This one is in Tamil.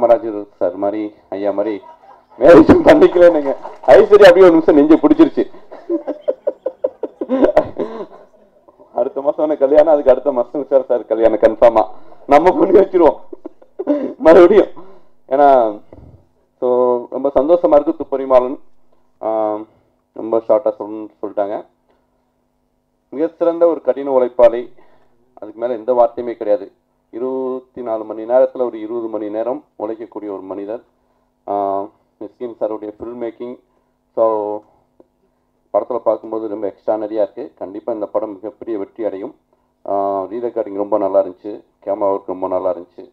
காமராஜர் சார் மாதிரி ஐயா மாதிரி மேரேஜ் பண்ணிக்கலன்னுங்க. ஐஸ்வர்யா அப்படியே ஒரு நிமிஷம் நெஞ்சு பிடிச்சிருச்சு. அடுத்த மாசம் கல்யாணம், அதுக்கு அடுத்த மாசம் சார் கல்யாணம் கன்ஃபார்மா நம்ம பண்ணி வச்சிருவோம் மறுபடியும். ஏன்னா ஸோ ரொம்ப சந்தோஷமா இருக்கு. துப்பறிமாளன் ரொம்ப ஷார்ட்டா சொல்லிட்டாங்க. மிகச்சிறந்த ஒரு கடின உழைப்பாளி, அதுக்கு மேல எந்த வார்த்தையுமே கிடையாது. 24 மணி நேரத்தில் ஒரு 20 மணி நேரம் உழைக்கக்கூடிய ஒரு மனிதர். மிஸ்கின் சாருடைய ஃபில்ம் மேக்கிங் ஸோ படத்தில் பார்க்கும்போது ரொம்ப எக்ஸ்ட்ரானரியாக இருக்குது. கண்டிப்பாக இந்த படம் மிகப்பெரிய வெற்றி அடையும். ரீரெக்கார்டிங் ரொம்ப நல்லா இருந்துச்சு, கேமரா ஒர்க் ரொம்ப நல்லா இருந்துச்சு.